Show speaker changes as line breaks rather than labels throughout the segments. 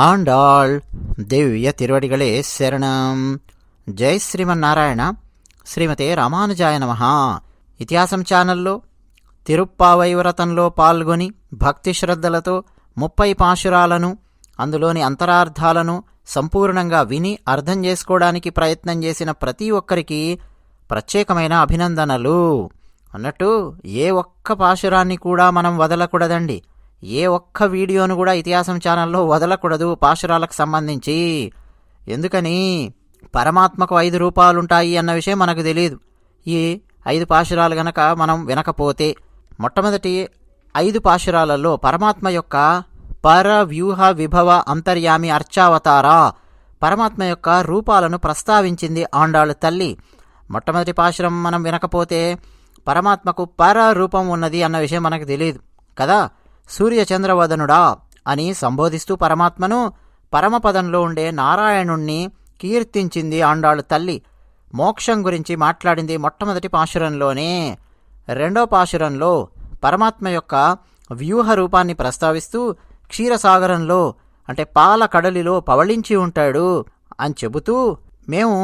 ఆండాళ్ దివ్య తిరువడిகளே శరణం. జై శ్రీమన్నారాయణ. శ్రీమతే రామానుజాయ నమః. ఇతిహాసం ఛానల్లో తిరుప్పావై వ్రతంలో పాల్గొని భక్తి శ్రద్ధలతో 30 పాశురాలను అందులోని అంతరార్థాలను సంపూర్ణంగా విని అర్థం చేసుకోవడానికి ప్రయత్నం చేసిన ప్రతి ఒక్కరికి ప్రత్యేకమైన అభినందనలు. అన్నట్టు ఏ ఒక్క పాశురాన్ని కూడా మనం వదలకూడదండి. ఏ ఒక్క వీడియోను కూడా ఇతిహాసం ఛానల్లో వదలకూడదు పాశురాలకు సంబంధించి. ఎందుకని? పరమాత్మకు 5 రూపాలుంటాయి అన్న విషయం మనకు తెలియదు. ఈ 5 పాశురాలు గనక మనం వినకపోతే, మొట్టమొదటి 5 పాశురాలలో పరమాత్మ యొక్క పర వ్యూహ విభవ అంతర్యామి అర్చావతార పరమాత్మ యొక్క రూపాలను ప్రస్తావించింది ఆండాళ్ తల్లి. మొట్టమొదటి పాశురం మనం వినకపోతే పరమాత్మకు పర రూపం ఉన్నది అన్న విషయం మనకు తెలియదు కదా. సూర్యచంద్రవదనుడా అని సంబోధిస్తూ పరమాత్మను పరమపదంలో ఉండే నారాయణుణ్ణి కీర్తించింది ఆండాళ్ తల్లి. మోక్షం గురించి మాట్లాడింది మొట్టమొదటి పాశురంలోనే. రెండో పాశురంలో పరమాత్మ యొక్క వ్యూహ రూపాన్ని ప్రస్తావిస్తూ క్షీరసాగరంలో అంటే పాల కడలిలో పవళించి ఉంటాడు అని చెబుతూ, మేము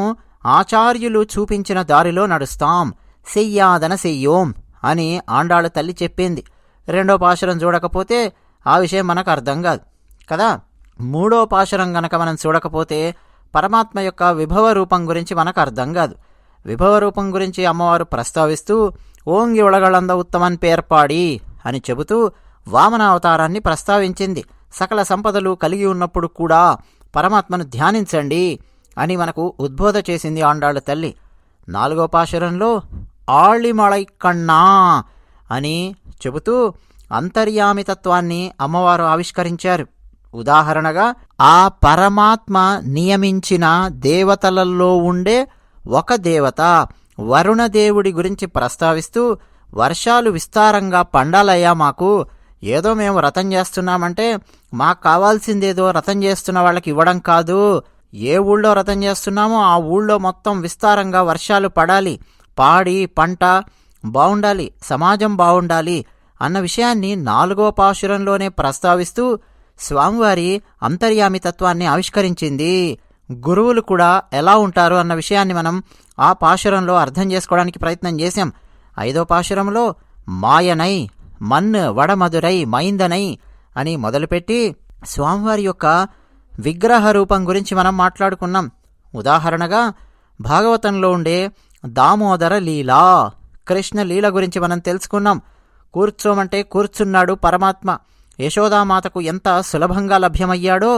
ఆచార్యులు చూపించిన దారిలో నడుస్తాం, సెయ్యాదన సెయ్యోం అని ఆండాళ్ తల్లి చెప్పింది. రెండో పాశురం చూడకపోతే ఆ విషయం మనకు అర్థం కాదు కదా. మూడో పాశురం గనక మనం చూడకపోతే పరమాత్మ యొక్క విభవ రూపం గురించి మనకు అర్థం కాదు. విభవ రూపం గురించి అమ్మవారు ప్రస్తావిస్తూ ఓంగి ఒళగళంద ఉత్తమన్ పేర్పాడి అని చెబుతూ వామన అవతారాన్ని ప్రస్తావించింది. సకల సంపదలు కలిగి ఉన్నప్పుడు కూడా పరమాత్మను ధ్యానించండి అని మనకు ఉద్బోధ చేసింది ఆండాళ్ తల్లి. నాలుగో పాశురంలో ఆళిమళైకన్నా అని చెబుతూ అంతర్యామితత్వాన్ని అమ్మవారు ఆవిష్కరించారు. ఉదాహరణగా ఆ పరమాత్మ నియమించిన దేవతలలో ఉండే ఒక దేవత వరుణదేవుడి గురించి ప్రస్తావిస్తూ, వర్షాలు విస్తారంగా పండాలయ్యా, మాకు ఏదో మేము వ్రతం చేస్తున్నామంటే మాకు కావాల్సిందేదో వ్రతం చేస్తున్న వాళ్ళకి ఇవ్వడం కాదు. ఏ ఊళ్ళో వ్రతం చేస్తున్నామో ఆ ఊళ్ళో మొత్తం విస్తారంగా వర్షాలు పడాలి, పాడి పంట బావుండాలి, సమాజం బావుండాలి అన్న విషయాన్ని 4వ పాశురంలోనే ప్రస్తావిస్తూ స్వామివారి అంతర్యామితత్వాన్ని ఆవిష్కరించింది. గురువులు కూడా ఎలా ఉంటారు అన్న విషయాన్ని మనం ఆ పాశురంలో అర్థం చేసుకోవడానికి ప్రయత్నం చేశాం. 5వ పాశురంలో మాయనై మన్ వడమధురై మైందనై అని మొదలుపెట్టి స్వామివారి యొక్క విగ్రహ రూపం గురించి మనం మాట్లాడుకున్నాం. ఉదాహరణగా భాగవతంలో ఉండే దామోదర లీలా, కృష్ణ లీల గురించి మనం తెలుసుకున్నాం. కూర్చోమంటే కూర్చున్నాడు పరమాత్మ. యశోదామాతకు ఎంత సులభంగా లభ్యమయ్యాడో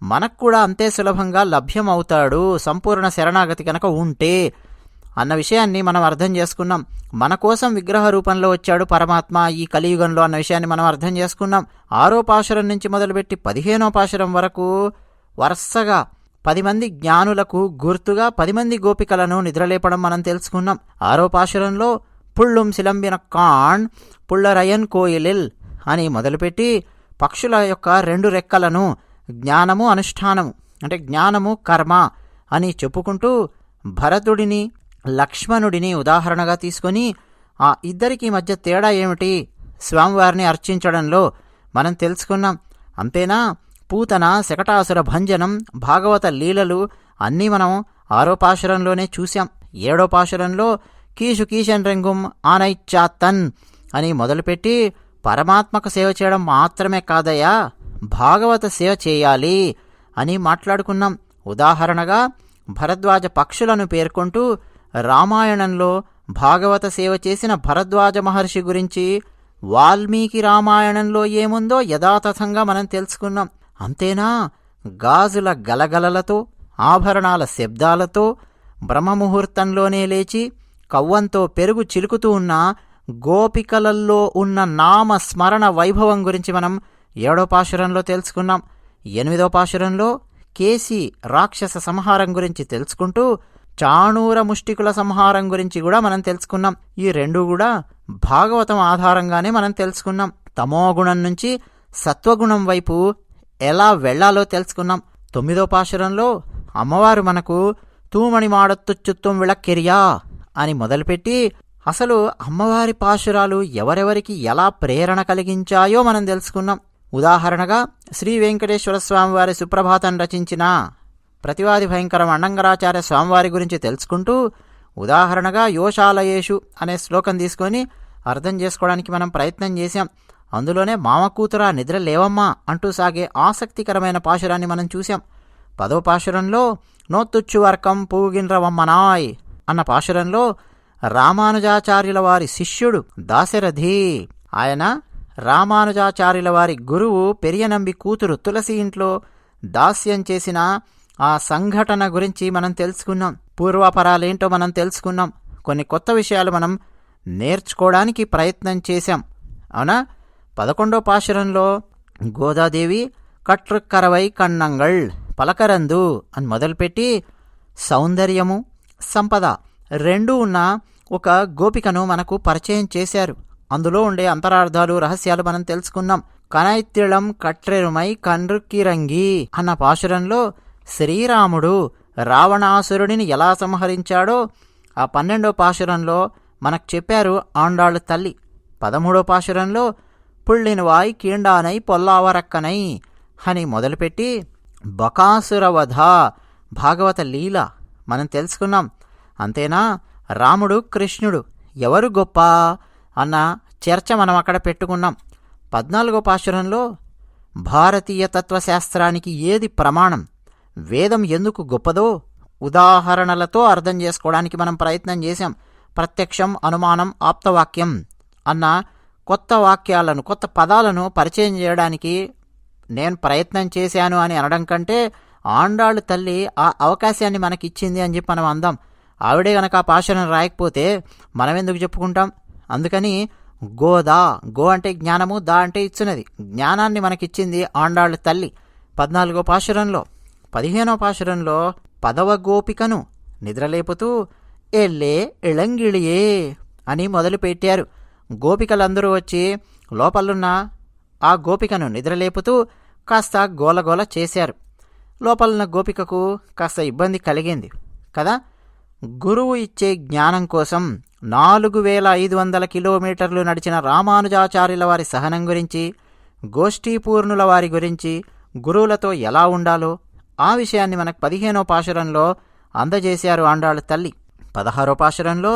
మనకు కూడా అంతే సులభంగా లభ్యమవుతాడు సంపూర్ణ శరణాగతి కనుక ఉంటే అన్న విషయాన్ని మనం అర్థం చేసుకున్నాం. మన కోసం విగ్రహ రూపంలో వచ్చాడు పరమాత్మ ఈ కలియుగంలో అన్న విషయాన్ని మనం అర్థం చేసుకున్నాం. 6వ పాశురం నుంచి మొదలుపెట్టి 15వ పాశురం వరకు వరుసగా 10 మంది జ్ఞానులకు గుర్తుగా 10 మంది గోపికలను నిద్రలేపడం మనం తెలుసుకున్నాం. 6వ పాశురంలో పుళ్ళుం సిలంబిన కాణ్ పుళ్ళరయన్ కోయిలిల్ అని మొదలుపెట్టి పక్షుల యొక్క 2 రెక్కలను జ్ఞానము అనుష్ఠానము అంటే జ్ఞానము కర్మ అని చెప్పుకుంటూ భరతుడిని లక్ష్మణుడిని ఉదాహరణగా తీసుకొని ఆ ఇద్దరికి మధ్య తేడా ఏమిటి స్వామివారిని అర్చించడంలో మనం తెలుసుకున్నాం. అంతేనా, పూతన శకటాసుర భంజనం భాగవత లీలలు అన్నీ మనం 6వ పాశురంలోనే చూశాం. 7వ పాశురంలో కీషు కీషన్ రెంగుం ఆనైచ్చాత్తన్ అని మొదలుపెట్టి పరమాత్మకు సేవ చేయడం మాత్రమే కాదయ్యా, భాగవత సేవ చేయాలి అని మాట్లాడుకున్నాం. ఉదాహరణగా భరద్వాజ పక్షులను పేర్కొంటూ రామాయణంలో భాగవత సేవ చేసిన భరద్వాజ మహర్షి గురించి వాల్మీకి రామాయణంలో ఏముందో యథాతథంగా మనం తెలుసుకున్నాం. అంతేనా, గాజుల గలగలలతో ఆభరణాల శబ్దాలతో బ్రహ్మముహూర్తంలోనే లేచి కవ్వంతో పెరుగు చిలుకుతూ ఉన్న గోపికలల్లో ఉన్న నామ స్మరణ వైభవం గురించి మనం 7వ పాశురంలో తెలుసుకున్నాం. 8వ పాశురంలో కేసి రాక్షస సంహారం గురించి తెలుసుకుంటూ చాణూర ముష్టికుల సంహారం గురించి కూడా మనం తెలుసుకున్నాం. ఈ 2 కూడా భాగవతం ఆధారంగానే మనం తెలుసుకున్నాం. తమోగుణం నుంచి సత్వగుణం వైపు ఎలా వెళ్లాలో తెలుసుకున్నాం. 9వ పాశురంలో అమ్మవారు మనకు తూమణి మాడత్తు చుత్తం విళక్కెరియా అని మొదలుపెట్టి అసలు అమ్మవారి పాశురాలు ఎవరెవరికి ఎలా ప్రేరణ కలిగించాయో మనం తెలుసుకున్నాం. ఉదాహరణగా శ్రీ వెంకటేశ్వర స్వామివారి సుప్రభాతం రచించిన ప్రతివాది భయంకరం అన్నంగరాచార్య స్వామివారి గురించి తెలుసుకుంటూ ఉదాహరణగా యోశాలయేషు అనే శ్లోకం తీసుకొని అర్థం చేసుకోవడానికి మనం ప్రయత్నం చేశాం. అందులోనే మామ కూతురా నిద్ర లేవమ్మా అంటూ సాగే ఆసక్తికరమైన పాశురాన్ని మనం చూశాం. 10వ పాశురంలో నోత్తుచ్చు వర్కం పూగిన్రవమ్మనాయ్ అన్న పాశురంలో రామానుజాచార్యుల వారి శిష్యుడు దాశరథి, ఆయన రామానుజాచార్యుల వారి గురువు పెరియనంబి కూతురు తులసి ఇంట్లో దాస్యం చేసిన ఆ సంఘటన గురించి మనం తెలుసుకున్నాం. పూర్వాపరాలేంటో మనం తెలుసుకున్నాం. కొన్ని కొత్త విషయాలు మనం నేర్చుకోవడానికి ప్రయత్నం చేశాం. అవునా? 11వ పాశురంలో గోదాదేవి కట్రుక్కరవై కన్నంగళ్ పలకరందు అని మొదలుపెట్టి సౌందర్యము సంపద రెండూ ఉన్న ఒక గోపికను మనకు పరిచయం చేశారు. అందులో ఉండే అంతరార్థాలు రహస్యాలు మనం తెలుసుకున్నాం. కనైత్తిళం కట్రెరుమై కండ్రుక్కిరంగి అన్న పాశురంలో శ్రీరాముడు రావణాసురుడిని ఎలా సంహరించాడో ఆ 12వ పాశురంలో మనకు చెప్పారు ఆండాళ్ళు తల్లి. 13వ పాశురంలో పుళ్ళినవాయ్ కీండానై పొల్లావరక్కనై అని మొదలుపెట్టి బకాసురవధ భాగవత లీల మనం తెలుసుకున్నాం. అంతేనా, రాముడు కృష్ణుడు ఎవరు గొప్ప అన్న చర్చ మనం అక్కడ పెట్టుకున్నాం. 14వ పాశురంలో భారతీయ తత్వశాస్త్రానికి ఏది ప్రమాణం, వేదం ఎందుకు గొప్పదో ఉదాహరణలతో అర్థం చేసుకోవడానికి మనం ప్రయత్నం చేశాం. ప్రత్యక్షం, అనుమానం, ఆప్తవాక్యం అన్న కొత్త వాక్యాలను, కొత్త పదాలను పరిచయం చేయడానికి నేను ప్రయత్నం చేశాను అని అనడం కంటే ఆండాళ్ళు తల్లి ఆ అవకాశాన్ని మనకిచ్చింది అని చెప్పి మనం అందాం. ఆవిడే గనక ఆ పాశురం రాయకపోతే మనం ఎందుకు చెప్పుకుంటాం? అందుకని గోదా, గో అంటే జ్ఞానము, దా అంటే ఇచ్చినది, జ్ఞానాన్ని మనకిచ్చింది ఆండాళ్ళు తల్లి. 14వ పాశురంలో 15వ పాశురంలో 10వ గోపికను నిద్రలేపుతూ ఎల్లే ఇళంగిళియే అని మొదలుపెట్టారు. గోపికలందరూ వచ్చి లోపలున్న ఆ గోపికను నిద్రలేపుతూ కాస్త గోలగోల చేశారు. లోపలున్న గోపికకు కాస్త ఇబ్బంది కలిగింది కదా. గురువు ఇచ్చే జ్ఞానం కోసం 4500 కిలోమీటర్లు నడిచిన రామానుజాచార్యుల వారి సహనం గురించి, గోష్ఠీపూర్ణుల వారి గురించి, గురువులతో ఎలా ఉండాలో ఆ విషయాన్ని మనకు 15వ పాశురంలో అందజేశారు ఆండాళ్ళ తల్లి. 16వ పాశురంలో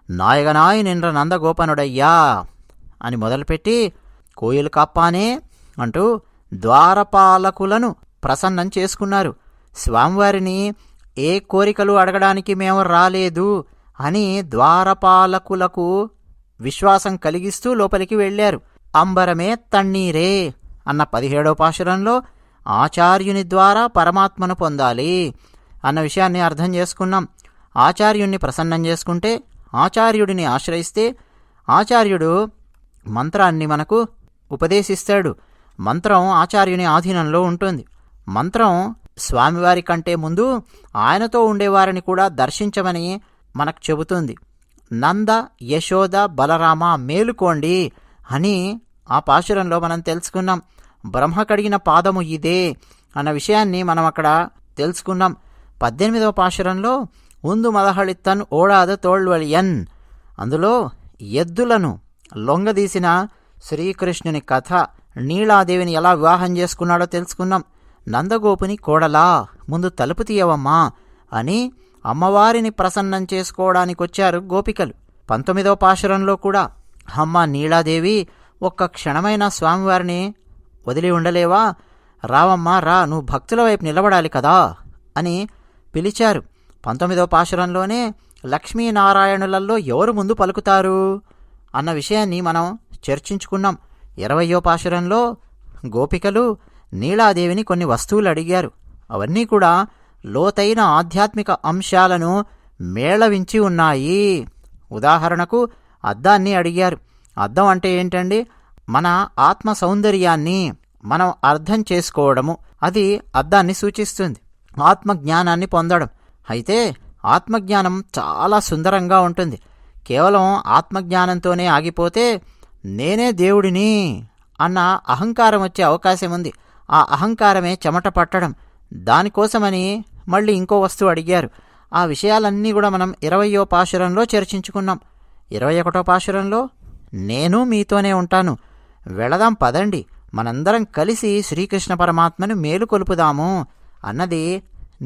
నాయగనాయ నిండ్ర నందగోపనుడయ్యా అని మొదలుపెట్టి కోయిలు కాప్పానే అంటూ ద్వారపాలకులను ప్రసన్నం చేసుకున్నారు. స్వామివారిని ఏ కోరికలు అడగడానికి మేము రాలేదు అని ద్వారపాలకులకు విశ్వాసం కలిగిస్తూ లోపలికి వెళ్ళారు. అంబరమే తన్నీరే అన్న 17వ పాశురంలో ఆచార్యుని ద్వారా పరమాత్మను పొందాలి అన్న విషయాన్ని అర్థం చేసుకున్నాం. ఆచార్యుణ్ణి ప్రసన్నం చేసుకుంటే, ఆచార్యుడిని ఆశ్రయిస్తే ఆచార్యుడు మంత్రాన్ని మనకు ఉపదేశిస్తాడు. మంత్రం ఆచార్యుని ఆధీనంలో ఉంటుంది. మంత్రం స్వామివారి కంటే ముందు ఆయనతో ఉండేవారిని కూడా దర్శించమని మనకు చెబుతుంది. నంద, యశోద, బలరామ మేలుకోండి అని ఆ పాశురంలో మనం తెలుసుకున్నాం. బ్రహ్మ కడిగిన పాదము ఇదే అన్న విషయాన్ని మనం అక్కడ తెలుసుకున్నాం. 18వ పాశురంలో ఉందు మదహళిత్తన్ ఓడాద తోళ్వలియన్, అందులో ఎద్దులను లొంగదీసిన శ్రీకృష్ణుని కథ, నీలాదేవిని ఎలా వివాహం చేసుకున్నాడో తెలుసుకున్నాం. నందగోపుని కోడలా ముందు తలుపు తీయవమ్మా అని అమ్మవారిని ప్రసన్నం చేసుకోవడానికొచ్చారు గోపికలు. 19వ పాశురంలో కూడా అమ్మ నీలాదేవి ఒక్క క్షణమైన స్వామివారిని వదిలి ఉండలేవా, రావమ్మా రా, నువ్వు భక్తుల వైపు నిలబడాలి కదా అని పిలిచారు. 19వ పాశురంలోనే లక్ష్మీనారాయణులలో ఎవరు ముందు పలుకుతారు అన్న విషయాన్ని మనం చర్చించుకున్నాం. 20వ పాశురంలో గోపికలు నీలాదేవిని కొన్ని వస్తువులు అడిగారు. అవన్నీ కూడా లోతైన ఆధ్యాత్మిక అంశాలను మేళవించి ఉన్నాయి. ఉదాహరణకు అద్దాన్ని అడిగారు. అద్దం అంటే ఏంటండి? మన ఆత్మ సౌందర్యాన్ని మనం అర్థం చేసుకోవడము, అది అద్దాన్ని సూచిస్తుంది. ఆత్మజ్ఞానాన్ని పొందడం. అయితే ఆత్మజ్ఞానం చాలా సుందరంగా ఉంటుంది. కేవలం ఆత్మజ్ఞానంతోనే ఆగిపోతే నేనే దేవుడిని అన్న అహంకారం వచ్చే అవకాశం ఉంది. ఆ అహంకారమే చెమట పట్టడం. దానికోసమని మళ్ళీ ఇంకో వస్తువు అడిగారు. ఆ విషయాలన్నీ కూడా మనం 20వ పాశురంలో చర్చించుకున్నాం. 21వ పాశురంలో నేను మీతోనే ఉంటాను, వెళదాం పదండి, మనందరం కలిసి శ్రీకృష్ణ పరమాత్మను మేలుకొలుపుదాము అన్నది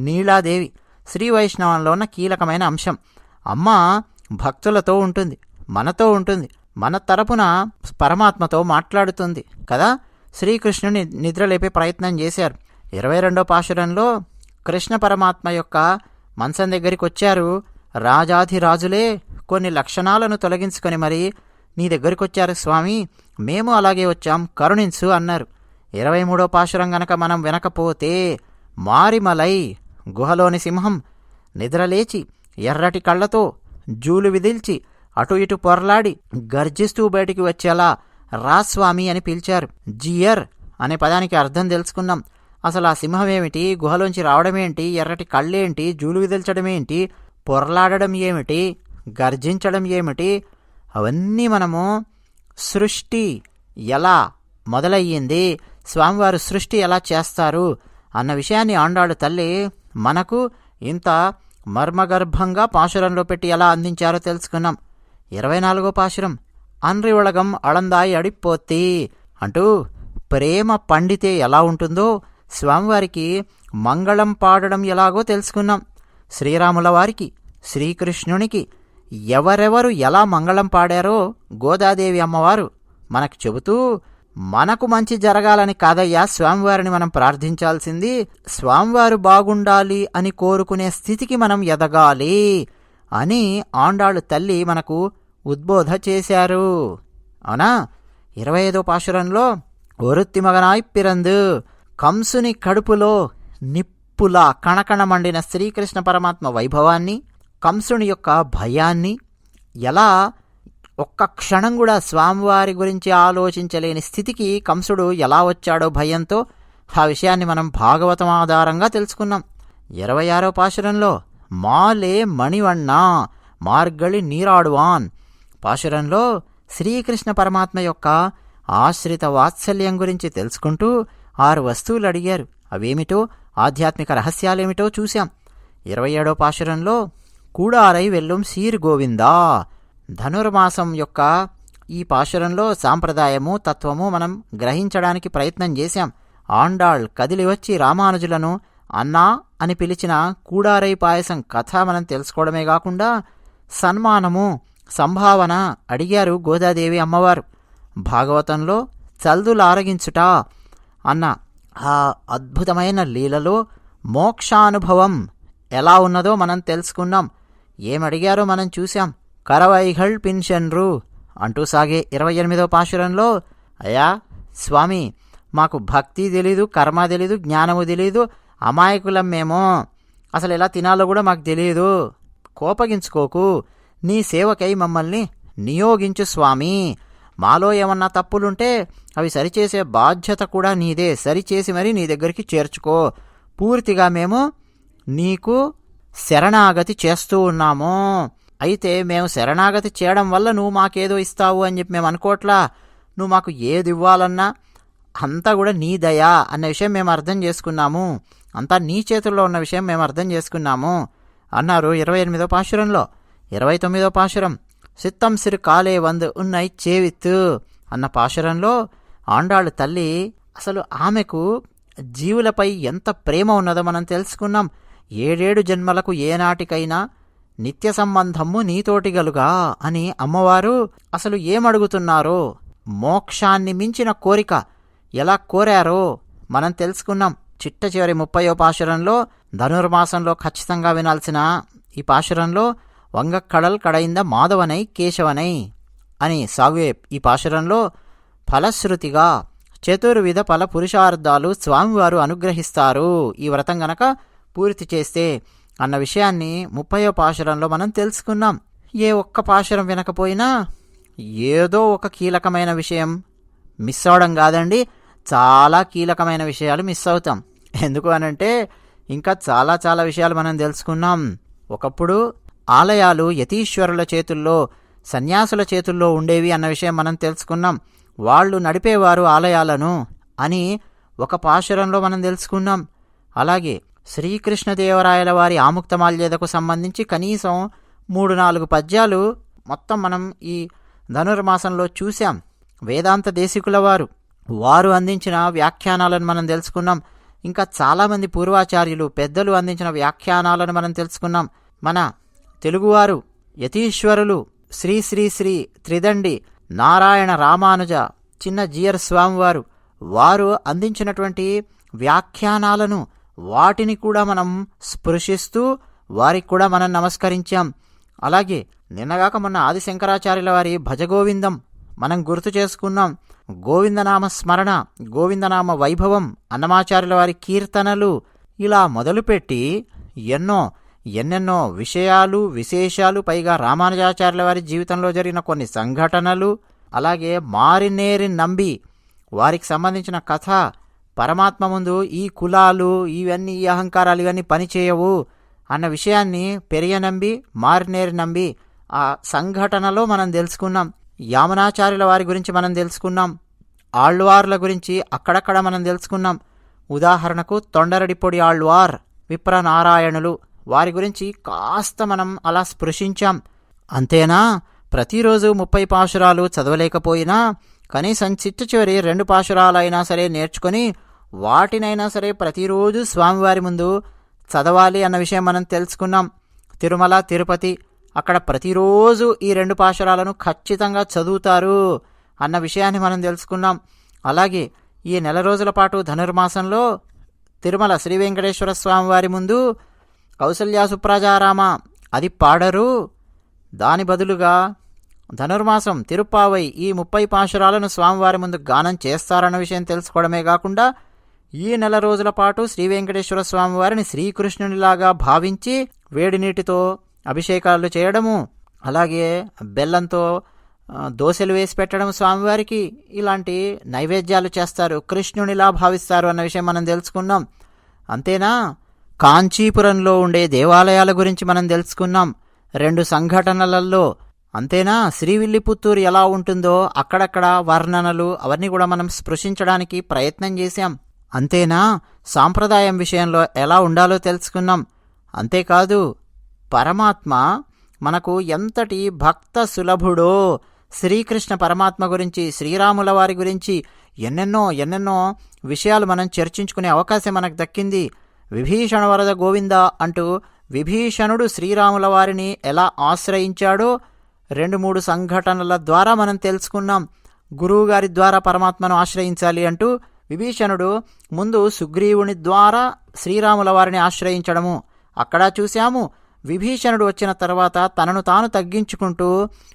నీలాదేవి. శ్రీ వైష్ణవంలో ఉన్న కీలకమైన అంశం. అమ్మ భక్తులతో ఉంటుంది, మనతో ఉంటుంది, మన తరపున పరమాత్మతో మాట్లాడుతుంది కదా. శ్రీకృష్ణుని నిద్రలేపే ప్రయత్నం చేశారు. 22వ పాశురంలో కృష్ణ పరమాత్మ యొక్క మంచం దగ్గరికి వచ్చారు. రాజాధిరాజులే కొన్ని లక్షణాలను తొలగించుకొని మరి నీ దగ్గరికి వచ్చారు స్వామి, మేము అలాగే వచ్చాం, కరుణించు అన్నారు. 23వ పాశురం గనక మనం వినకపోతే, మారిమలై గుహలోని సింహం నిద్రలేచి ఎర్రటి కళ్ళతో జూలు విదిల్చి అటు ఇటు పొరలాడి గర్జిస్తూ బయటికి వచ్చేలా రాస్వామి అని పిలిచారు. జియర్ అనే పదానికి అర్థం తెలుసుకున్నాం. అసలు ఆ సింహం ఏమిటి, గుహలోంచి రావడమేంటి, ఎర్రటి కళ్ళేంటి, జూలు విదిల్చడమేంటి, పొరలాడడం ఏమిటి, గర్జించడం ఏమిటి, అవన్నీ మనము సృష్టి ఎలా మొదలయ్యింది, స్వామివారు సృష్టి ఎలా చేస్తారు అన్న విషయాన్ని ఆండాళ్ళు తల్లి మనకు ఇంత మర్మగర్భంగా పాశురంలో పెట్టి ఎలా అందించారో తెలుసుకున్నాం. 24వ పాశురం అన్రి ఉళగం అళందాయి అడిపోతి అంటూ ప్రేమ పండితే ఎలా ఉంటుందో స్వామివారికి మంగళం పాడడం ఎలాగో తెలుసుకున్నాం. శ్రీరాముల వారికి శ్రీకృష్ణునికి ఎవరెవరు ఎలా మంగళం పాడారో గోదాదేవి అమ్మవారు మనకు చెబుతూ, మనకు మంచి జరగాలని కాదయ్యా స్వామివారిని మనం ప్రార్థించాల్సింది, స్వామివారు బాగుండాలి అని కోరుకునే స్థితికి మనం ఎదగాలి అని ఆండాళ్ళు తల్లి మనకు ఉద్బోధ చేశారు. అవునా. 25వ పాశురంలో ఒరుత్తి మగనాయ్ పిరందు, కంసుని కడుపులో నిప్పులా కణకణ మండిన శ్రీకృష్ణ పరమాత్మ వైభవాన్ని, కంసుని యొక్క భయాన్ని, ఎలా ఒక్క క్షణం కూడా స్వామివారి గురించి ఆలోచించలేని స్థితికి కంసుడు ఎలా వచ్చాడో భయంతో, ఆ విషయాన్ని మనం భాగవతం ఆధారంగా తెలుసుకున్నాం. 26వ పాశురంలో మాలే మణివన్నా మార్గళి నీరాడువాన్ పాశురంలో శ్రీకృష్ణ పరమాత్మ యొక్క ఆశ్రిత వాత్సల్యం గురించి తెలుసుకుంటూ 6 వస్తువులు అడిగారు. అవేమిటో, ఆధ్యాత్మిక రహస్యాలేమిటో చూశాం. 27వ పాశురంలో కూడారై వెల్లుం సీర్ గోవిందా, ధనుర్మాసం యొక్క ఈ పాశురంలో సాంప్రదాయము తత్వము మనం గ్రహించడానికి ప్రయత్నం చేశాం. ఆండాళ్ కదిలి వచ్చి రామానుజులను అన్నా అని పిలిచిన కూడారై పాయసం కథ మనం తెలుసుకోవడమే కాకుండా సన్మానము సంభావన అడిగారు గోదాదేవి అమ్మవారు. భాగవతంలో చల్దులారగించుట అన్న ఆ అద్భుతమైన లీలలో మోక్షానుభవం ఎలా ఉన్నదో మనం తెలుసుకున్నాం. ఏమడిగారో మనం చూశాం. కరవైఘళ్ పిన్షన్రు అంటూ సాగే 28వ పాశురంలో, అయ్యా స్వామి, మాకు భక్తి తెలీదు, కర్మ తెలీదు, జ్ఞానము తెలీదు, అమాయకులం మేము, అసలు ఎలా తినాలో కూడా మాకు తెలియదు, కోపగించుకోకు, నీ సేవకై మమ్మల్ని నియోగించు స్వామి, మాలో ఏమన్నా తప్పులుంటే అవి సరిచేసే బాధ్యత కూడా నీదే, సరిచేసి మరీ నీ దగ్గరికి చేర్చుకో, పూర్తిగా మేము నీకు శరణాగతి చేస్తూ ఉన్నాము. అయితే మేము శరణాగతి చేయడం వల్ల నువ్వు మాకేదో ఇస్తావు అని చెప్పి మేము అనుకోవట్లా, నువ్వు మాకు ఏది ఇవ్వాలన్నా అంతా కూడా నీ దయా అన్న విషయం మేము అర్థం చేసుకున్నాము, అంతా నీ చేతుల్లో ఉన్న విషయం మేము అర్థం చేసుకున్నాము అన్నారు 28వ పాశురంలో. 29వ పాశురం సిత్తం సిరు కాలే వందు ఉన్నై చేవిత్తు అన్న పాశురంలో ఆండాళ్ళు తల్లి అసలు ఆమెకు జీవులపై ఎంత ప్రేమ ఉన్నదో మనం తెలుసుకున్నాం. 7 జన్మలకు ఏనాటికైనా నిత్య సంబంధము నీతోటి గలుగా అని అమ్మవారు అసలు ఏమడుగుతున్నారో, మోక్షాన్ని మించిన కోరిక ఎలా కోరారో మనం తెలుసుకున్నాం. చిట్ట చివరి 30వ పాశురంలో ధనుర్మాసంలో ఖచ్చితంగా వినాల్సిన ఈ పాశురంలో వంగక్కడల్ కడైంద మాధవనై కేశవనై అని సాగే ఈ పాశురంలో ఫలశ్రుతిగా చతుర్విధ ఫల పురుషార్థాలు స్వామివారు అనుగ్రహిస్తారు ఈ వ్రతం గనక పూర్తి చేస్తే అన్న విషయాన్ని 30వ పాశురంలో మనం తెలుసుకున్నాం. ఏ ఒక్క పాశురం వినకపోయినా ఏదో ఒక కీలకమైన విషయం మిస్ అవడం కాదండి, చాలా కీలకమైన విషయాలు మిస్ అవుతాం. ఎందుకు అనంటే ఇంకా చాలా చాలా విషయాలు మనం తెలుసుకున్నాం. ఒకప్పుడు ఆలయాలు యతీశ్వరుల చేతుల్లో, సన్యాసుల చేతుల్లో ఉండేవి అన్న విషయం మనం తెలుసుకున్నాం. వాళ్ళు నడిపేవారు ఆలయాలను అని ఒక పాశురంలో మనం తెలుసుకున్నాం. అలాగే శ్రీకృష్ణదేవరాయల వారి ఆముక్తమాల్యదకు సంబంధించి కనీసం 3-4 పద్యాలు మొత్తం మనం ఈ ధనుర్మాసంలో చూశాం. వేదాంత దేశికుల వారు వారు అందించిన వ్యాఖ్యానాలను మనం తెలుసుకున్నాం. ఇంకా చాలామంది పూర్వాచార్యులు పెద్దలు అందించిన వ్యాఖ్యానాలను మనం తెలుసుకున్నాం. మన తెలుగువారు యతీశ్వరులు శ్రీ శ్రీ శ్రీ త్రిదండి నారాయణ రామానుజ చిన్న జీయర్ స్వామివారు వారు అందించినటువంటి వ్యాఖ్యానాలను వాటిని కూడా మనం స్పృశిస్తూ వారికి కూడా మనం నమస్కరించాం. అలాగే నిన్నగాక మొన్న ఆదిశంకరాచార్యుల వారి భజగోవిందం మనం గుర్తు చేసుకున్నాం. గోవిందనామ స్మరణ, గోవిందనామ వైభవం, అన్నమాచార్యుల వారి కీర్తనలు, ఇలా మొదలుపెట్టి ఎన్నెన్నో విషయాలు విశేషాలు, పైగా రామానుజాచార్యుల వారి జీవితంలో జరిగిన కొన్ని సంఘటనలు, అలాగే మారినేరి నంబి వారికి సంబంధించిన కథ, పరమాత్మ ముందు ఈ కులాలు ఇవన్నీ ఈ అహంకారాలు ఇవన్నీ పనిచేయవు అన్న విషయాన్ని పెరియనంబి మారినేరి నంబి ఆ సంఘటనలో మనం తెలుసుకున్నాం. యామనాచార్యుల వారి గురించి మనం తెలుసుకున్నాం. ఆళ్వార్ల గురించి అక్కడక్కడ మనం తెలుసుకున్నాం. ఉదాహరణకు తొండరడిపొడి ఆళ్వార్, విప్రనారాయణులు వారి గురించి కాస్త మనం అలా స్పృశించాం. అంతేనా, ప్రతిరోజు 30 పాశురాలు చదవలేకపోయినా కనీసం చిట్ట చివరి 2 పాశురాలైనా సరే నేర్చుకొని వాటినైనా సరే ప్రతిరోజు స్వామివారి ముందు చదవాలి అన్న విషయం మనం తెలుసుకున్నాం. తిరుమల తిరుపతి అక్కడ ప్రతిరోజు ఈ 2 పాశురాలను ఖచ్చితంగా చదువుతారు అన్న విషయాన్ని మనం తెలుసుకున్నాం. అలాగే ఈ నెల రోజుల పాటు ధనుర్మాసంలో తిరుమల శ్రీ వెంకటేశ్వర స్వామి వారి ముందు కౌసల్యా సుప్రజారామ అది పాడరు, దాని బదులుగా ధనుర్మాసం తిరుప్పావై ఈ 30 పాశురాలను స్వామివారి ముందు గానం చేస్తారన్న విషయం తెలుసుకోవడమే కాకుండా ఈ నెల రోజుల పాటు శ్రీ వెంకటేశ్వర స్వామివారిని శ్రీకృష్ణునిలాగా భావించి వేడి నీటితో అభిషేకాలు చేయడము, అలాగే బెల్లంతో దోశలు వేసి పెట్టడం స్వామివారికి, ఇలాంటి నైవేద్యాలు చేస్తారు, కృష్ణునిలా భావిస్తారు అన్న విషయం మనం తెలుసుకున్నాం. అంతేనా, కాంచీపురంలో ఉండే దేవాలయాల గురించి మనం తెలుసుకున్నాం 2 సంఘటనలలో. అంతేనా, శ్రీవిల్లిపుత్తూరు ఎలా ఉంటుందో అక్కడక్కడ వర్ణనలు అవన్నీ కూడా మనం స్పృశించడానికి ప్రయత్నం చేశాం. అంతేనా, సాంప్రదాయం విషయంలో ఎలా ఉండాలో తెలుసుకున్నాం. అంతేకాదు, పరమాత్మ మనకు ఎంతటి భక్త సులభుడో, శ్రీకృష్ణ పరమాత్మ గురించి, శ్రీరాముల వారి గురించి ఎన్నెన్నో విషయాలు మనం చర్చించుకునే అవకాశం మనకు దక్కింది. విభీషణ వరద గోవింద అంటూ విభీషణుడు శ్రీరాముల వారిని ఎలా ఆశ్రయించాడో 2-3 సంఘటనల ద్వారా మనం తెలుసుకున్నాం. గురువుగారి ద్వారా పరమాత్మను ఆశ్రయించాలి అంటూ విభీషణుడు ముందు సుగ్రీవుని ద్వారా శ్రీరాముల వారిని ఆశ్రయించడము అక్కడ చూశాము. విభీషణుడు వచ్చిన తర్వాత తనను తాను తగ్గించుకుంటూ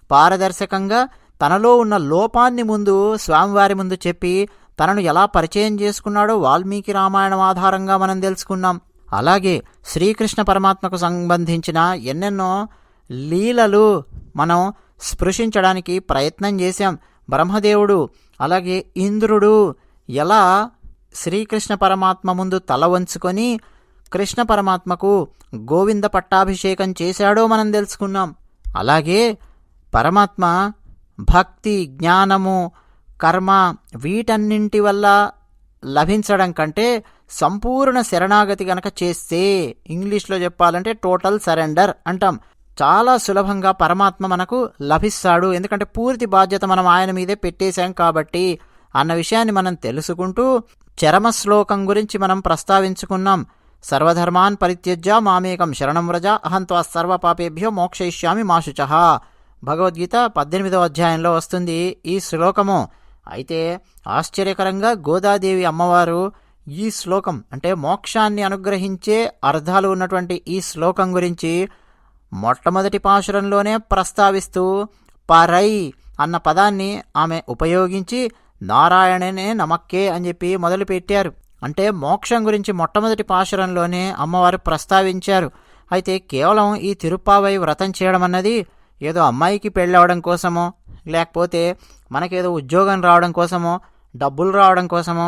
పారదర్శకంగా తనలో ఉన్న లోపాన్ని ముందు స్వామివారి ముందు చెప్పి తనను ఎలా పరిచయం చేసుకున్నాడో వాల్మీకి రామాయణం ఆధారంగా మనం తెలుసుకున్నాం. అలాగే శ్రీకృష్ణ పరమాత్మకు సంబంధించిన ఎన్నెన్నో లీలలు మనం స్పృశించడానికి ప్రయత్నం చేశాం. బ్రహ్మదేవుడు అలాగే ఇంద్రుడు ఎలా శ్రీకృష్ణ పరమాత్మ ముందు తల వంచుకొని కృష్ణ పరమాత్మకు గోవింద పట్టాభిషేకం చేశాడో మనం తెలుసుకున్నాం. అలాగే పరమాత్మ భక్తి, జ్ఞానము, కర్మ వీటన్నింటి వల్ల లభించడం కంటే సంపూర్ణ శరణాగతి గనక చేస్తే, ఇంగ్లీష్లో చెప్పాలంటే టోటల్ సరెండర్ అంటాం, చాలా సులభంగా పరమాత్మ మనకు లభిస్తాడు. ఎందుకంటే పూర్తి బాధ్యత మనం ఆయన మీదే పెట్టేశాం కాబట్టి అన్న విషయాన్ని మనం తెలుసుకుంటూ చరమ శ్లోకం గురించి మనం ప్రస్తావించుకున్నాం. సర్వధర్మాన్ పరిత్యజ్య మామేకం శరణం వ్రజ అహం త్వా సర్వపాపేభ్యో మోక్షయిష్యామి మా శుచః. భగవద్గీత 18వ అధ్యాయంలో వస్తుంది ఈ శ్లోకము. అయితే ఆశ్చర్యకరంగా గోదాదేవి అమ్మవారు ఈ శ్లోకం అంటే మోక్షాన్ని అనుగ్రహించే అర్థాలు ఉన్నటువంటి ఈ శ్లోకం గురించి మొట్టమొదటి పాశురంలోనే ప్రస్తావిస్తూ పరై అన్న పదాన్ని ఆమె ఉపయోగించి నారాయణనే నమక్కే అని చెప్పి మొదలుపెట్టారు. అంటే మోక్షం గురించి మొట్టమొదటి పాశురంలోనే అమ్మవారు ప్రస్తావించారు. అయితే కేవలం ఈ తిరుప్పావై వ్రతం చేయడం అన్నది ఏదో అమ్మాయికి పెళ్ళవడం కోసమో, లేకపోతే మనకేదో ఉద్యోగం రావడం కోసమో, డబ్బులు రావడం కోసమో,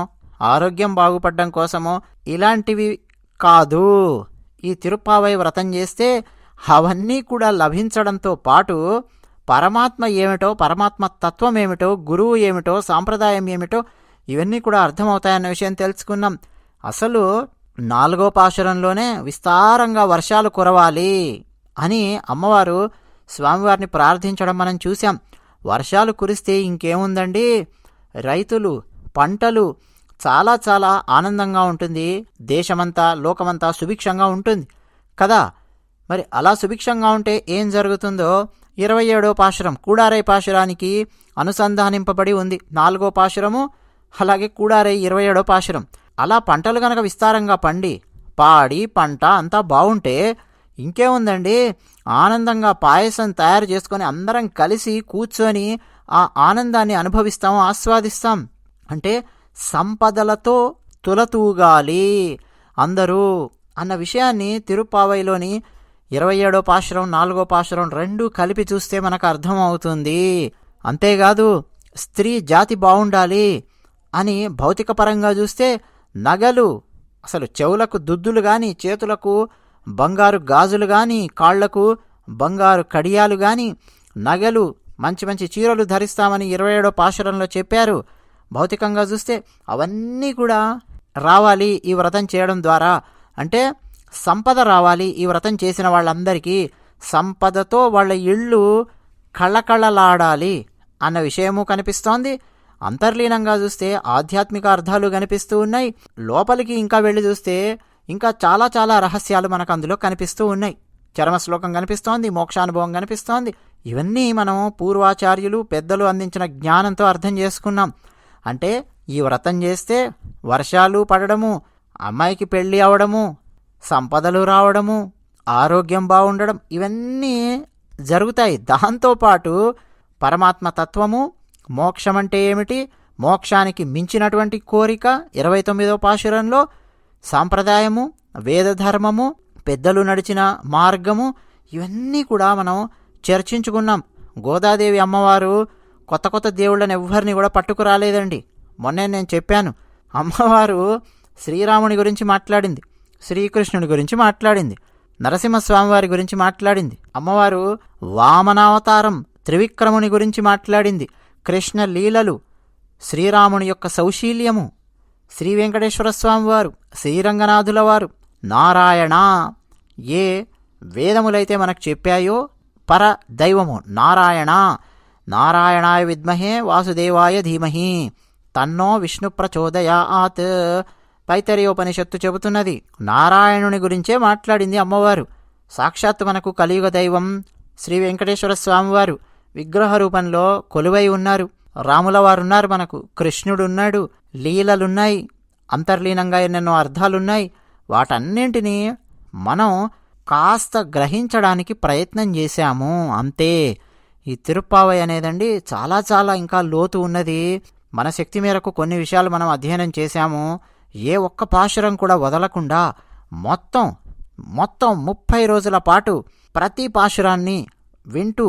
ఆరోగ్యం బాగుపడడం కోసమో ఇలాంటివి కాదు. ఈ తిరుప్పావై వ్రతం చేస్తే అవన్నీ కూడా లభించడంతో పాటు పరమాత్మ ఏమిటో, పరమాత్మ తత్వం ఏమిటో, గురువు ఏమిటో, సాంప్రదాయం ఏమిటో ఇవన్నీ కూడా అర్థమవుతాయన్న విషయం తెలుసుకున్నాం. అసలు 4వ పాశురంలోనే విస్తారంగా వర్షాలు కురవాలి అని అమ్మవారు స్వామివారిని ప్రార్థించడం మనం చూసాం. వర్షాలు కురిస్తే ఇంకేముందండి, రైతులు పంటలు చాలా చాలా ఆనందంగా ఉంటుంది, దేశమంతా లోకమంతా సుభిక్షంగా ఉంటుంది కదా. మరి అలా సుభిక్షంగా ఉంటే ఏం జరుగుతుందో 27వ పాశురం కూడారై పాశురానికి అనుసంధానింపబడి ఉంది. 4వ పాశురము అలాగే కూడారై 27వ పాశురం. అలా పంటలు గనక విస్తారంగా పండి పాడి పంట అంతా బాగుంటే ఇంకేముందండి, ఆనందంగా పాయసం తయారు చేసుకొని అందరం కలిసి కూర్చొని ఆ ఆనందాన్ని అనుభవిస్తాం, ఆస్వాదిస్తాం. అంటే సంపదలతో తులతూగాలి అందరూ అన్న విషయాన్ని తిరుప్పావైలోని 27వ పాశురం 4వ పాశురం రెండూ కలిపి చూస్తే మనకు అర్థమవుతుంది. అంతేకాదు స్త్రీ జాతి బాగుండాలి అని భౌతికపరంగా చూస్తే నగలు, అసలు చెవులకు దుద్దులు కానీ, చేతులకు బంగారు గాజులు కానీ, కాళ్లకు బంగారు కడియాలు కానీ, నగలు, మంచి మంచి చీరలు ధరిస్తామని 27వ పాశురంలో చెప్పారు. భౌతికంగా చూస్తే అవన్నీ కూడా రావాలి ఈ వ్రతం చేయడం ద్వారా. అంటే సంపద రావాలి ఈ వ్రతం చేసిన వాళ్ళందరికీ, సంపదతో వాళ్ళ ఇళ్ళు కళకళలాడాలి అన్న విషయము కనిపిస్తోంది. అంతర్లీనంగా చూస్తే ఆధ్యాత్మిక అర్థాలు కనిపిస్తూ ఉన్నాయి. లోపలికి ఇంకా వెళ్ళి చూస్తే ఇంకా చాలా చాలా రహస్యాలు మనకు అందులో కనిపిస్తూ ఉన్నాయి. చరమశ్లోకం కనిపిస్తోంది, మోక్షానుభవం కనిపిస్తోంది. ఇవన్నీ మనం పూర్వాచార్యులు పెద్దలు అందించిన జ్ఞానంతో అర్థం చేసుకున్నాం. అంటే ఈ వ్రతం చేస్తే వర్షాలు పడడము, అమ్మాయికి పెళ్ళి అవడము, సంపదలు రావడము, ఆరోగ్యం బాగుండడం, ఇవన్నీ జరుగుతాయి. దాంతోపాటు పరమాత్మ తత్వము, మోక్షం అంటే ఏమిటి, మోక్షానికి మించినటువంటి కోరిక 29వ పాశురంలో, సాంప్రదాయము, వేదధర్మము, పెద్దలు నడిచిన మార్గము, ఇవన్నీ కూడా మనం చర్చించుకున్నాం. గోదాదేవి అమ్మవారు కొత్త కొత్త దేవుళ్ళని ఎవ్వరిని కూడా పట్టుకురాలేదండి. మొన్నే నేను చెప్పాను, అమ్మవారు శ్రీరాముని గురించి మాట్లాడింది, శ్రీకృష్ణుని గురించి మాట్లాడింది, నరసింహస్వామివారి గురించి మాట్లాడింది. అమ్మవారు వామనావతారం త్రివిక్రముని గురించి మాట్లాడింది, కృష్ణ లీలలు, శ్రీరాముని యొక్క సౌశీల్యము, శ్రీ వెంకటేశ్వర స్వామివారు, శ్రీరంగనాథుల వారు, నారాయణ, ఏ వేదములైతే మనకు చెప్పాయో పర దైవము నారాయణ, నారాయణాయ విద్మహే వాసుదేవాయ ధీమహి తన్నో విష్ణు ప్రచోదయాత్ తైత్తరీయోపనిషత్తు చెబుతున్నది. నారాయణుని గురించే మాట్లాడింది అమ్మవారు. సాక్షాత్తు మనకు కలియుగ దైవం శ్రీ వెంకటేశ్వర స్వామివారు విగ్రహ రూపంలో కొలువై ఉన్నారు. రాముల వారున్నారు, మనకు కృష్ణుడున్నాడు, లీలలున్నాయి, అంతర్లీనంగా ఎన్నెన్నో అర్థాలున్నాయి. వాటన్నింటినీ మనం కాస్త గ్రహించడానికి ప్రయత్నం చేశాము అంతే. ఈ తిరుప్పావై అనేదండి చాలా చాలా ఇంకా లోతు ఉన్నది. మన శక్తి మేరకు కొన్ని విషయాలు మనం అధ్యయనం చేశాము. ఏ ఒక్క పాశురం కూడా వదలకుండా మొత్తం 30 రోజుల పాటు ప్రతి పాశురాన్ని వింటూ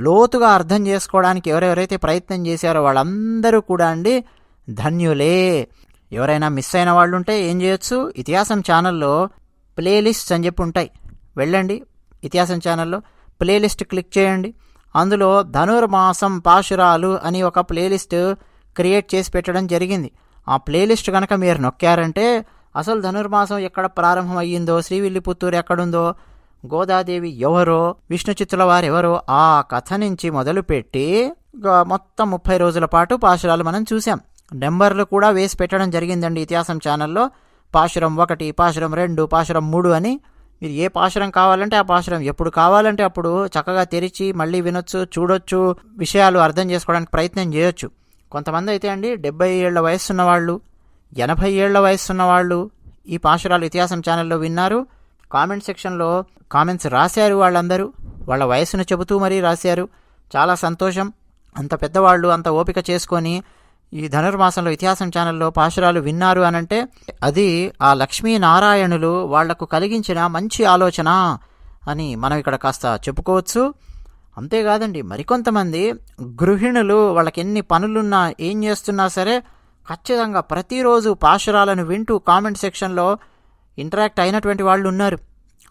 లోతుగా అర్థం చేసుకోవడానికి ఎవరెవరైతే ప్రయత్నం చేశారో వాళ్ళందరూ కూడా అండి ధన్యులే. ఎవరైనా మిస్ అయిన వాళ్ళు ఉంటే ఏం చేయొచ్చు, ఇతిహాసం ఛానల్లో ప్లేలిస్ట్ అని చెప్పి ఉంటాయి, వెళ్ళండి ఇతిహాసం ఛానల్లో ప్లేలిస్ట్ క్లిక్ చేయండి. అందులో ధనుర్మాసం పాశురాలు అని ఒక ప్లేలిస్ట్ క్రియేట్ చేసి పెట్టడం జరిగింది. ఆ ప్లేలిస్ట్ కనుక మీరు నొక్కారంటే అసలు ధనుర్మాసం ఎక్కడ ప్రారంభం అయ్యిందో, శ్రీవిల్లిపుత్తూరు ఎక్కడుందో, గోదాదేవి ఎవరో, విష్ణు చిత్తుల వారు ఎవరో, ఆ కథ నుంచి మొదలుపెట్టి మొత్తం 30 రోజుల పాటు పాశురాలు మనం చూసాం. నెంబర్లు కూడా వేసి పెట్టడం జరిగిందండి ఇతిహాసం ఛానల్లో. పాశురం 1, పాశురం 2, పాశురం 3 అని. మీరు ఏ పాశురం కావాలంటే ఆ పాశురం ఎప్పుడు కావాలంటే అప్పుడు చక్కగా తెరిచి మళ్ళీ వినొచ్చు, చూడొచ్చు, విషయాలు అర్థం చేసుకోవడానికి ప్రయత్నం చేయొచ్చు. కొంతమంది అయితే అండి 70 ఏళ్ల వయస్సున్న వాళ్ళు, 80 ఏళ్ల వయస్సున్న వాళ్ళు ఈ పాశురాలు ఇతిహాసం ఛానల్లో విన్నారు. కామెంట్ సెక్షన్లో కామెంట్స్ రాశారు. వాళ్ళందరూ వాళ్ళ వయస్సును చెబుతూ మరీ రాశారు. చాలా సంతోషం. అంత పెద్దవాళ్ళు అంత ఓపిక చేసుకొని ఈ ధనుర్మాసంలో ఇతిహాసం ఛానల్లో పాశురాలు విన్నారు అనంటే అది ఆ లక్ష్మీనారాయణులు వాళ్లకు కలిగించిన మంచి ఆలోచన అని మనం ఇక్కడ కాస్త చెప్పుకోవచ్చు. అంతేకాదండి, మరికొంతమంది గృహిణులు వాళ్ళకి ఎన్ని పనులున్నా ఏం చేస్తున్నా సరే ఖచ్చితంగా ప్రతిరోజు పాశురాలను వింటూ కామెంట్ సెక్షన్లో ఇంటరాక్ట్ అయినటువంటి వాళ్ళు ఉన్నారు.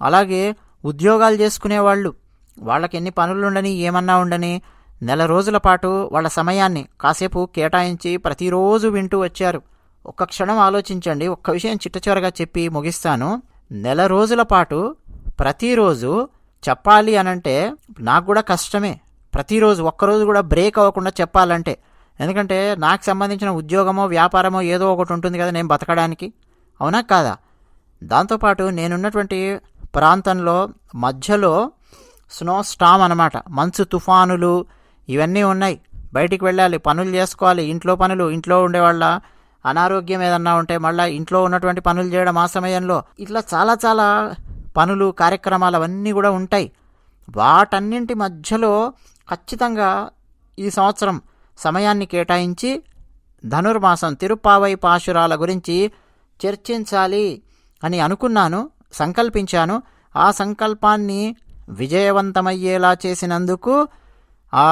అలాగే ఉద్యోగాలు చేసుకునేవాళ్ళు, వాళ్ళకి ఎన్ని పనులుండని ఏమన్నా ఉండని నెల రోజుల పాటు వాళ్ళ సమయాన్ని కాసేపు కేటాయించి ప్రతిరోజు వింటూ వచ్చారు. ఒక్క క్షణం ఆలోచించండి. ఒక్క విషయం చిట్టచివరగా చెప్పి ముగిస్తాను. నెల రోజుల పాటు ప్రతిరోజు చెప్పాలి అనంటే నాకు కూడా కష్టమే. ప్రతిరోజు ఒక్కరోజు కూడా బ్రేక్ అవ్వకుండా చెప్పాలంటే ఎందుకంటే నాకు సంబంధించిన ఉద్యోగమో వ్యాపారమో ఏదో ఒకటి ఉంటుంది కదా నేను బతకడానికి, అవునా కాదా? దాంతోపాటు నేనున్నటువంటి ప్రాంతంలో మధ్యలో స్నో స్టామ్ అనమాట, మంచు తుఫానులు ఇవన్నీ ఉన్నాయి. బయటికి వెళ్ళాలి, పనులు చేసుకోవాలి, ఇంట్లో పనులు, ఇంట్లో ఉండేవాళ్ళ అనారోగ్యం ఏదన్నా ఉంటే మళ్ళీ ఇంట్లో ఉన్నటువంటి పనులు చేయడం ఆ సమయంలో, ఇట్లా చాలా చాలా పనులు కార్యక్రమాలు అవన్నీ కూడా ఉంటాయి. వాటన్నింటి మధ్యలో ఖచ్చితంగా ఈ సంవత్సరం సమయాన్ని కేటాయించి ధనుర్మాసం తిరుప్పావై పాశురాల గురించి చర్చించాలి అని అనుకున్నాను, సంకల్పించాను. ఆ సంకల్పాన్ని విజయవంతమయ్యేలా చేసినందుకు ఆ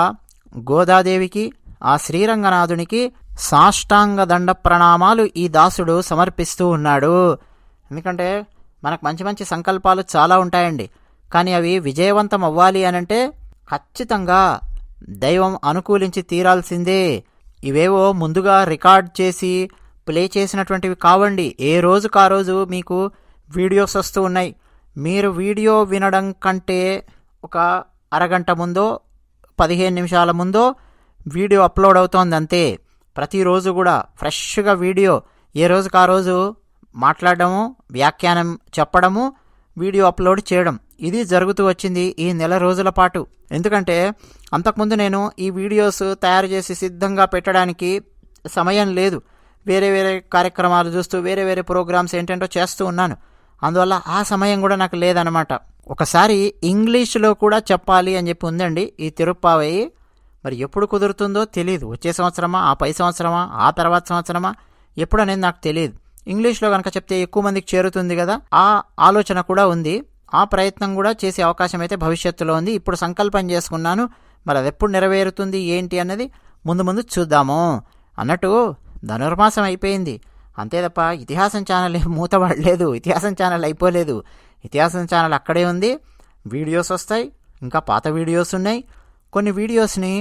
గోదాదేవికి, ఆ శ్రీరంగనాథునికి సాష్టాంగ దండ ప్రణామాలు ఈ దాసుడు సమర్పిస్తూ ఉన్నాడు. ఎందుకంటే మనకు మంచి మంచి సంకల్పాలు చాలా ఉంటాయండి, కానీ అవి విజయవంతం అవ్వాలి అనంటే ఖచ్చితంగా దైవం అనుకూలించి తీరాల్సిందే. ఇవేవో ముందుగా రికార్డ్ చేసి ప్లే చేసినటువంటివి కావండి. ఏ రోజుకు ఆ రోజు మీకు వీడియోస్ వస్తూ ఉన్నాయి. మీరు వీడియో వినడం కంటే ఒక అరగంట ముందో 15 నిమిషాల ముందో వీడియో అప్లోడ్ అవుతోంది అంతే. ప్రతిరోజు కూడా ఫ్రెష్గా వీడియో ఏ రోజుకు ఆ రోజు మాట్లాడడము, వ్యాఖ్యానం చెప్పడము, వీడియో అప్లోడ్ చేయడం, ఇది జరుగుతూ వచ్చింది ఈ నెల రోజుల పాటు. ఎందుకంటే అంతకుముందు నేను ఈ వీడియోస్ తయారు చేసి సిద్ధంగా పెట్టడానికి సమయం లేదు. వేరే వేరే కార్యక్రమాలు చూస్తూ వేరే వేరే ప్రోగ్రామ్స్ ఏంటంటో చేస్తూ ఉన్నాను. అందువల్ల ఆ సమయం కూడా నాకు లేదనమాట. ఒకసారి ఇంగ్లీష్లో కూడా చెప్పాలి అని చెప్పి ఉందండి ఈ తిరుప్పావై. మరి ఎప్పుడు కుదురుతుందో తెలియదు. వచ్చే సంవత్సరమా, ఆ పై సంవత్సరమా, ఆ తర్వాత సంవత్సరమా, ఎప్పుడు అనేది నాకు తెలియదు. ఇంగ్లీష్లో కనుక చెప్తే ఎక్కువ మందికి చేరుతుంది కదా, ఆ ఆలోచన కూడా ఉంది. ఆ ప్రయత్నం కూడా చేసే అవకాశం అయితే భవిష్యత్తులో ఉంది. ఇప్పుడు సంకల్పం చేసుకున్నాను, మరి అది ఎప్పుడు నెరవేరుతుంది ఏంటి అన్నది ముందు ముందు చూద్దాము. అన్నట్టు ధనుర్మాసం అయిపోయింది అంతే తప్ప ఇతిహాసం ఛానల్ మూతపడలేదు, ఇతిహాసం ఛానల్ అయిపోలేదు. ఇతిహాసం ఛానల్ అక్కడే ఉంది. వీడియోస్ వస్తాయి, ఇంకా పాత వీడియోస్ ఉన్నాయి. కొన్ని వీడియోస్ని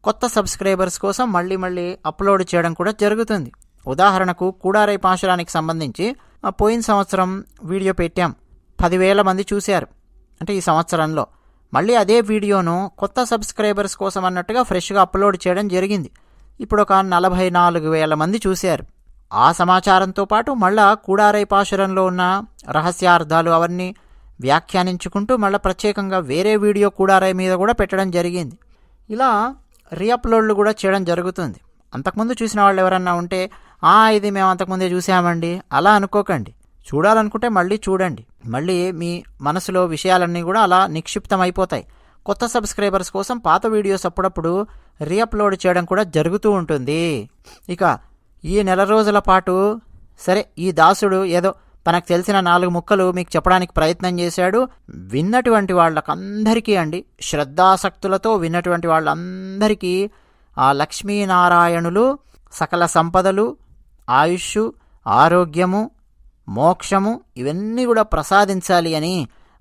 కొత్త సబ్స్క్రైబర్స్ కోసం మళ్ళీ మళ్ళీ అప్లోడ్ చేయడం కూడా జరుగుతుంది. ఉదాహరణకు కూడారై పాశురానికి సంబంధించి పోయిన సంవత్సరం వీడియో పెట్టాం, 10,000 మంది చూశారు. అంటే ఈ సంవత్సరంలో మళ్ళీ అదే వీడియోను కొత్త సబ్స్క్రైబర్స్ కోసం అన్నట్టుగా ఫ్రెష్గా అప్లోడ్ చేయడం జరిగింది. ఇప్పుడు ఒక 44,000 మంది చూశారు. ఆ సమాచారంతో పాటు మళ్ళా కూడారై పాశురంలో ఉన్న రహస్యార్థాలు అవన్నీ వ్యాఖ్యానించుకుంటూ మళ్ళీ ప్రత్యేకంగా వేరే వీడియో కూడారై మీద కూడా పెట్టడం జరిగింది. ఇలా రీఅప్లోడ్లు కూడా చేయడం జరుగుతుంది. అంతకుముందు చూసిన వాళ్ళు ఎవరన్నా ఉంటే ఇది మేము అంతకుముందే చూసామండి అలా అనుకోకండి. చూడాలనుకుంటే మళ్ళీ చూడండి. మళ్ళీ మీ మనసులో విషయాలన్నీ కూడా అలా నిక్షిప్తం అయిపోతాయి. కొత్త సబ్స్క్రైబర్స్ కోసం పాత వీడియోస్ అప్పుడప్పుడు రీఅప్లోడ్ చేయడం కూడా జరుగుతూ ఉంటుంది. ఇక ఈ నెల రోజుల పాటు సరే ఈ దాసుడు ఏదో తనకు తెలిసిన 4 ముక్కలు మీకు చెప్పడానికి ప్రయత్నం చేశాడు. విన్నటువంటి వాళ్ళకందరికీ అండి, శ్రద్ధాసక్తులతో విన్నటువంటి వాళ్ళందరికీ ఆ లక్ష్మీనారాయణులు సకల సంపదలు, ఆయుష్, ఆరోగ్యము, మోక్షము ఇవన్నీ కూడా ప్రసాదించాలి అని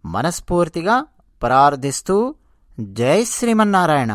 మనస్ఫూర్తిగా ప్రార్థిస్తూ జై శ్రీమన్నారాయణ.